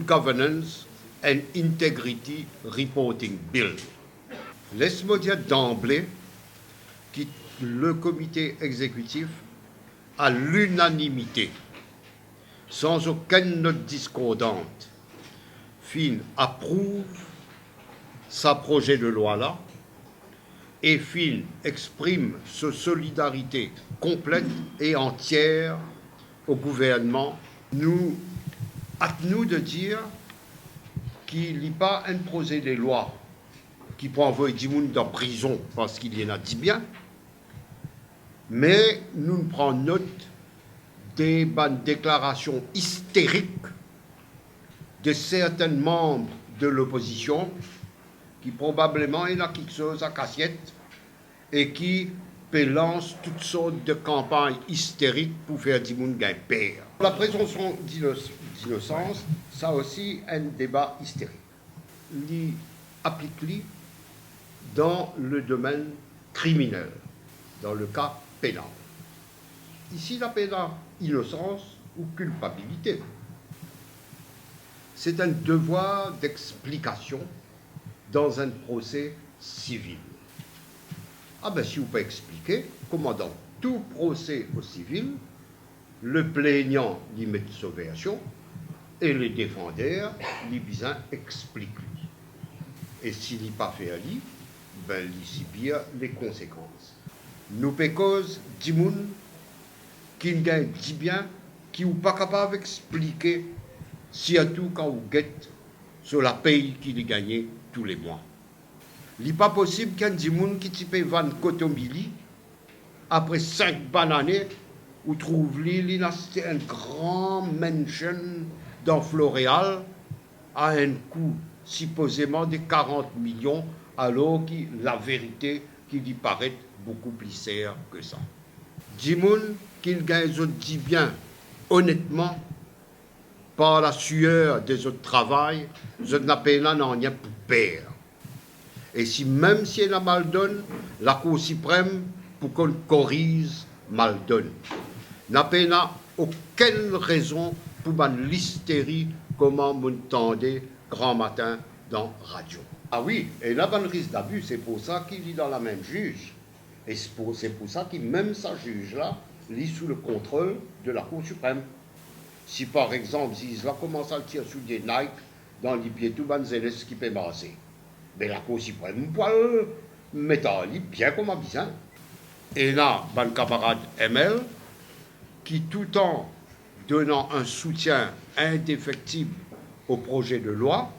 Good Governance and Integrity Reporting Bill. Laisse-moi dire d'emblée que le comité exécutif, à l'unanimité, sans aucune note discordante, approuve sa projet de loi-là et exprime sa solidarité complète et entière au gouvernement. Nous, à nous de dire qu'il n'y a pas un projet de loi qui peut envoyer du monde en prison parce qu'il y en a dit bien, mais nous prenons note des déclarations hystériques de certains membres de l'opposition qui probablement ont quelque chose à cassette et qui lancent toutes sortes de campagnes hystériques pour faire du monde gain père. La présomption d'innocence, ça aussi un débat hystérique. Applique-lui dans le domaine criminel, dans le cas pénal. Ici, la peine innocence ou culpabilité. C'est un devoir d'explication dans un procès civil. Ah ben si vous pouvez expliquer comment dans tout procès au civil, le plaignant lui met sa version et le défendeur lui besoin explique lui. Et s'il n'est pas fait à lui, ben il subit les conséquences. Nous pécose du monde qui gagne dit bien, qui n'est pas capable d'expliquer, surtout quand vous guette sur la paye qu'il a gagné tous les mois. Il n'est pas possible qu'un des gens qui paye 20 cotomili, après 5 bonnes années, vous trouvez un grand mansion dans Floréal à un coût supposément de 40 millions, alors que la vérité qui lui paraît beaucoup plus chère que ça. Des gens qui gagnent dit bien, honnêtement, par la sueur des autres travail, je n'appelle là rien pour perdre. Et si même si elle a mal donne, la Cour suprême, pour qu'on corrige, mal donne. N'a aucune raison pour l'hystérie comment m'entendez grand matin dans radio. Ah oui, et là, le risque d'abus, c'est pour ça qu'il est dans la même juge. Et c'est pour ça que même sa juge-là lit sous le contrôle de la Cour suprême. Si par exemple, s'ils commencent à tirer sous des Nike dans les pieds, tout le zélès qui peut masser. Mais la Cour suprême peut mettre bien comme un bizarre. Et là, mon camarade ML, qui tout en donnant un soutien indéfectible au projet de loi,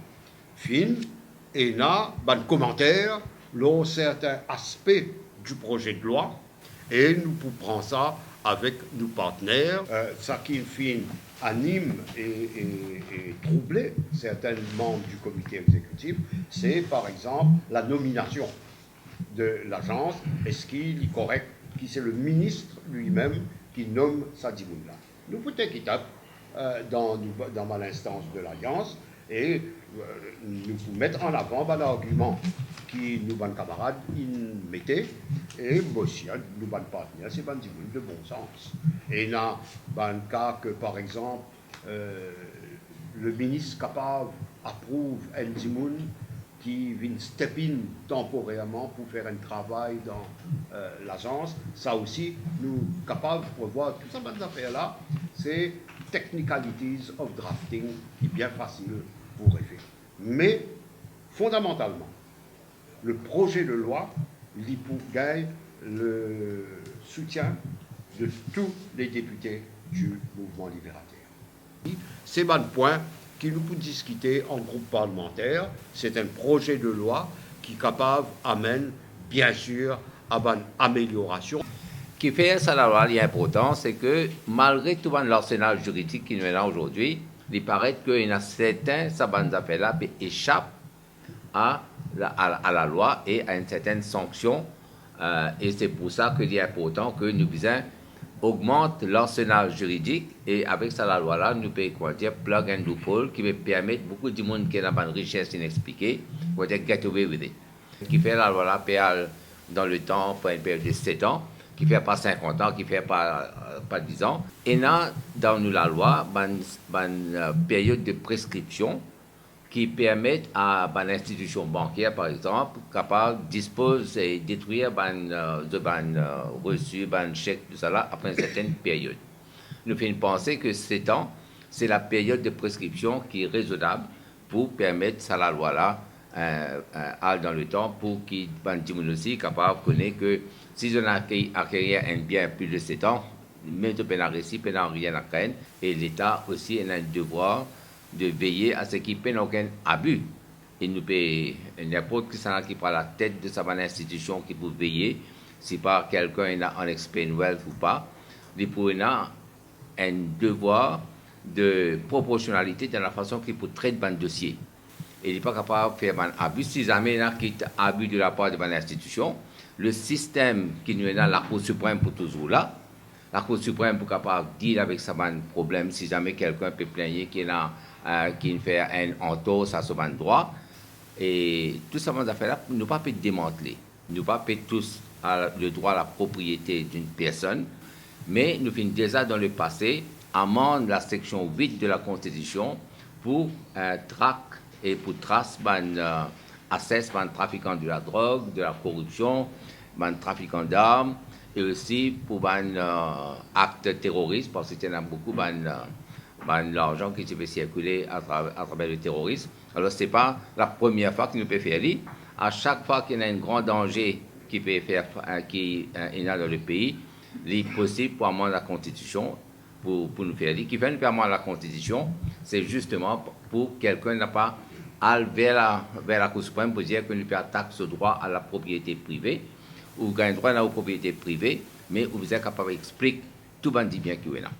et là, mon commentaire, l'ont certains aspects du projet de loi, et nous prendre ça avec nos partenaires. Ça qui anime et troubler certains membres du comité exécutif, c'est par exemple la nomination de l'agence. Est-ce qu'il est correct que c'est le ministre lui-même qui nomme Sadimoula? Nous pouvons équitable dans l'instance de l'Alliance et nous pouvons mettre en avant l'argument qui nous, nos camarades, ils mettaient, et aussi, nos partenaires, c'est des de bon sens. Et dans le cas que, par exemple, le ministre capable approuve un dimoun qui vient step in temporairement pour faire un travail dans l'agence, ça aussi, nous capables de voir tout ça, cette affaire-là, c'est technicalities of drafting, qui est bien facile pour faire. Mais, fondamentalement, le projet de loi, il pour gagner le soutien de tous les députés du mouvement libérateur. C'est un point qui nous peut discuter en groupe parlementaire. C'est un projet de loi qui capable amène bien sûr à une amélioration. Ce qui fait ça la loi, important, c'est que malgré tout l'arsenal juridique qui nous est là aujourd'hui, il paraît qu'il y a certains affaires-là qui échappent à la loi et à une certaine sanction. Et c'est pour ça qu'il est important que nous augmente l'arsenal juridique et avec ça la loi là nous pouvons plug and loophole qui va permettre beaucoup de monde qui a une richesse inexpliquée de get away with it. Ce qui fait la loi là dans le temps pour une période de 7 ans qui fait pas 50 ans, qui fait pas 10 ans. Et là, dans nous, la loi, une période de prescription qui permettent à l'institution bancaire, par exemple, capable dispose et détruire reçu, chèque, tout ça là, après une certaine période. Nous faisons penser que 7 ans, c'est la période de prescription qui est raisonnable pour permettre ça la loi là dans le temps pour qu'il aussi capable de connaître que si on a acquis un bien plus de 7 ans, même de pénalité, rien à craindre, et l'État aussi a un devoir de veiller à ce qu'il n'y ait aucun abus. Et nous paye n'importe qui prend la tête de sa institution qui peut veiller, si pas quelqu'un a un expert wealth ou pas, il peut avoir un devoir de proportionnalité dans la façon qu'il peut traiter un dossier. Et il n'est pas capable de faire un abus. Si jamais il y a un abus de la part de l'institution, le système qui nous est dans la Cour suprême pour toujours là, la Cour suprême pour capable de dire avec ça un problème, si jamais quelqu'un peut plaigner qui fait un entorse à ce droit. Et tout ça, ces affaires-là, nous ne pouvons pas démanteler. Nous ne pouvons pas tous le droit à la propriété d'une personne, mais nous faisons déjà dans le passé amende la section 8 de la Constitution pour traque et pour trace assess trafiquant de la drogue, de la corruption, trafiquant d'armes, et aussi pour actes terroristes, parce qu'il y en a beaucoup l'argent qui se fait circuler à travers le terrorisme. Alors, ce n'est pas la première fois que nous pouvons faire ça. À chaque fois qu'il y a un grand danger qui peut faire, qui est dans le pays, il est possible pour amender la Constitution, pour nous faire dire. Qui fait nous amender la Constitution, c'est justement pour quelqu'un n'a pas à vers la Cour suprême pour dire que nous pouvons attaquer ce droit à la propriété privée, ou un droit à la propriété privée, mais vous êtes capable d'expliquer tout le bien qui est là.